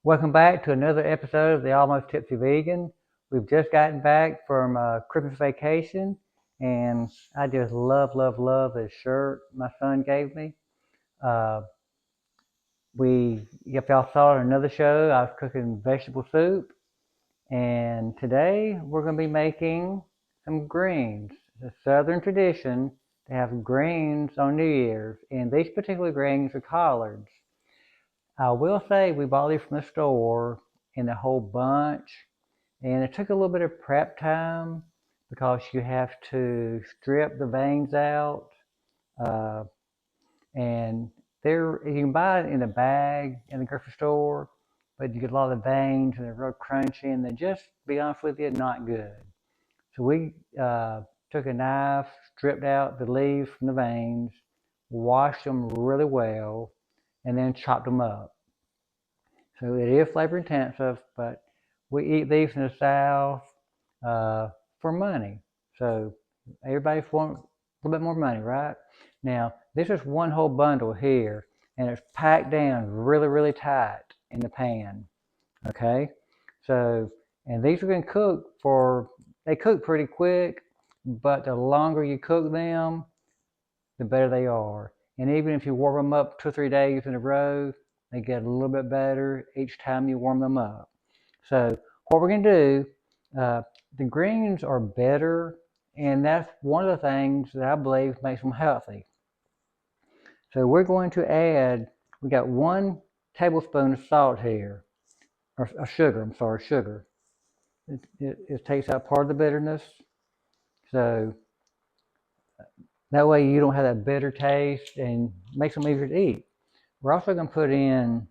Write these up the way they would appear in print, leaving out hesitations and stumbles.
Welcome back to another episode of the Almost Tipsy Vegan. We've just gotten back from Christmas vacation, and I just love this shirt my son gave me. Uh, if y'all saw it in another show, I was cooking vegetable soup, and today we're going to be making some greens. It's a Southern tradition to have greens on New Year's, and these particular greens are collards. I will say we bought these from the store in a whole bunch, and it took a little bit of prep time because you have to strip the veins out, uh, and you can buy it in a bag in the grocery store, but you get a lot of veins and they're real crunchy, and they just, to be honest with you, not good. So we took a knife, stripped out the leaves from the veins, washed them really well, and then chopped them up. So it is flavor intensive, but we eat these in the South uh, for money. So everybody wants a little bit more money, right? Now, this is one whole bundle here, and it's packed down really tight in the pan. Okay? So, and these are going to they cook pretty quick, but the longer you cook them, the better they are. And even if you warm them up 2 or 3 days in a row, they get a little bit better each time you warm them up. So what we're going to do, the greens are better, and that's one of the things that I believe makes them healthy. So we're going to add, we got 1 tablespoon of salt here, or sugar, I'm sorry, sugar. It takes out part of the bitterness. So that way you don't have that bitter taste and makes them easier to eat. We're also going to put in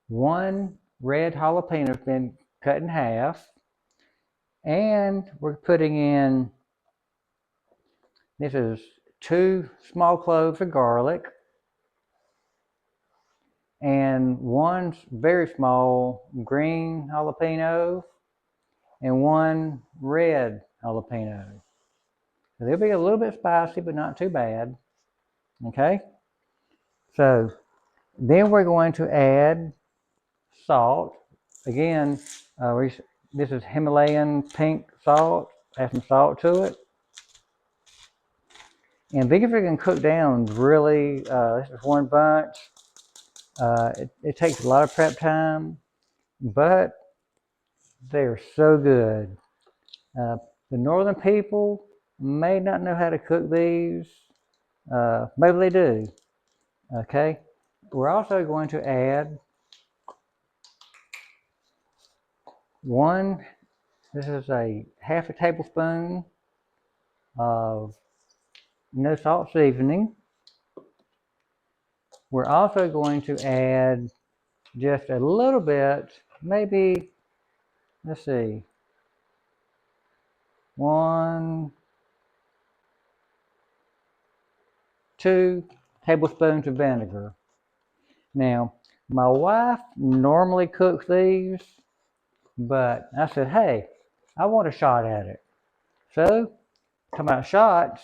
1 red jalapeno that's been cut in half, and we're putting in, this is 2 small cloves of garlic, and 1 very small green jalapeno, and 1 red jalapeno. So they'll be a little bit spicy, but not too bad. Okay? So then we're going to add salt. Again, this is Himalayan pink salt. Add some salt to it. And these are going to cook down really, this is one bunch. It takes a lot of prep time, but they're so good. Uh, the northern people may not know how to cook these. Maybe they do. Okay. We're also going to add this is a half a tablespoon of no salt seasoning. We're also going to add just a little bit, maybe, let's see, 2 tablespoons of vinegar. Now, my wife normally cooks these, but I said, hey, I want a shot at it. So, talking about shots,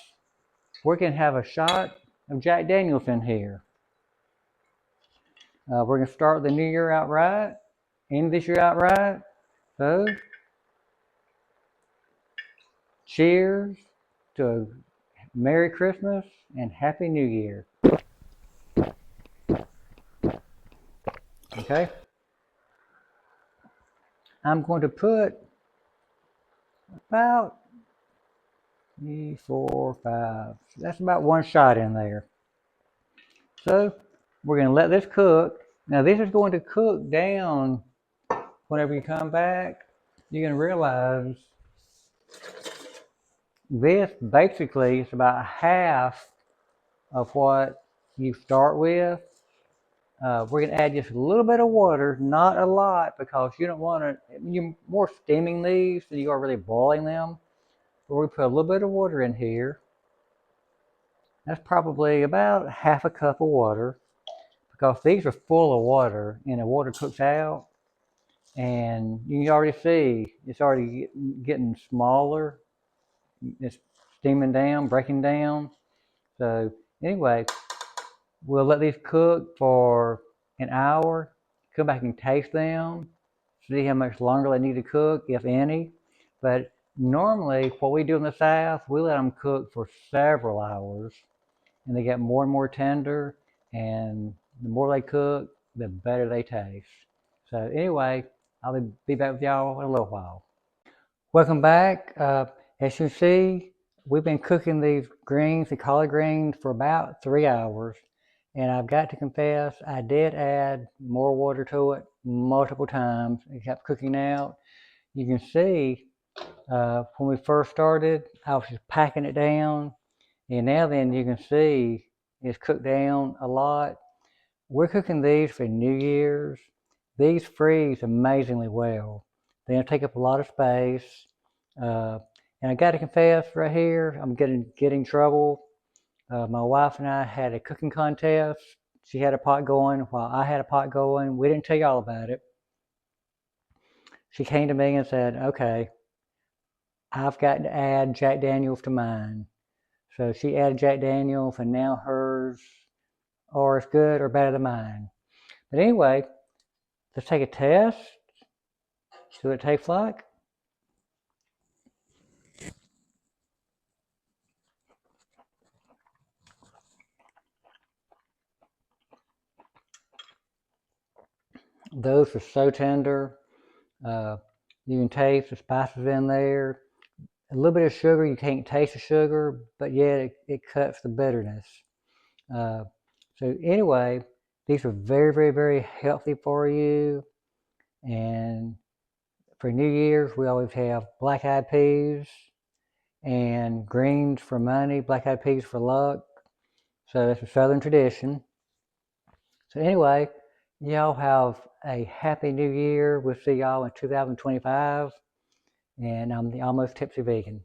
we can have a shot of Jack Daniels in here. We're going to start the new year out right, end this year out right. So, cheers to a Merry Christmas and Happy New Year. Okay? I'm going to put about 3, 4, 5. That's about 1 shot in there. So we're going to let this cook. Now this is going to cook down whenever you come back. You're going to realize this basically is about half of what you start with. We're going to add just a little bit of water, not a lot, because you don't want to, you're more steaming these than you are really boiling them. But we put a little bit of water in here. That's probably about half a cup of water, because these are full of water and the water cooks out, and you can already see it's already getting smaller. It's steaming down, breaking down. So anyway, we'll let these cook for an hour, come back and taste them, see how much longer they need to cook, if any. But normally, what we do in the South, we let them cook for several hours, and they get more and more tender. And the more they cook, the better they taste. So anyway, I'll be back with y'all in a little while. Welcome back. As you see, we've been cooking these greens, the collard greens, for about 3 hours. And I've got to confess, I did add more water to it multiple times. It kept cooking out. You can see when we first started, I was just packing it down. And now then you can see it's cooked down a lot. We're cooking these for New Year's. These freeze amazingly well. They don't take up a lot of space. Uh, and I got to confess right here, I'm getting trouble. My wife and I had a cooking contest. She had a pot going while I had a pot going. We didn't tell you all about it. She came to me and said, okay, I've got to add Jack Daniels to mine. So she added Jack Daniels, and now hers are as good or better than mine. But anyway, let's take a test, see what it tastes like. Those are so tender. Uh, you can taste the spices in there. A little bit of sugar, you can't taste the sugar, but yet it cuts the bitterness. Uh, so anyway, these are very, very, very healthy for you. And for New Year's, we always have black-eyed peas and greens for money, black-eyed peas for luck. So that's a Southern tradition. So anyway, y'all have a happy new year. We'll see y'all in 2025. And I'm the Almost Tipsy Vegan.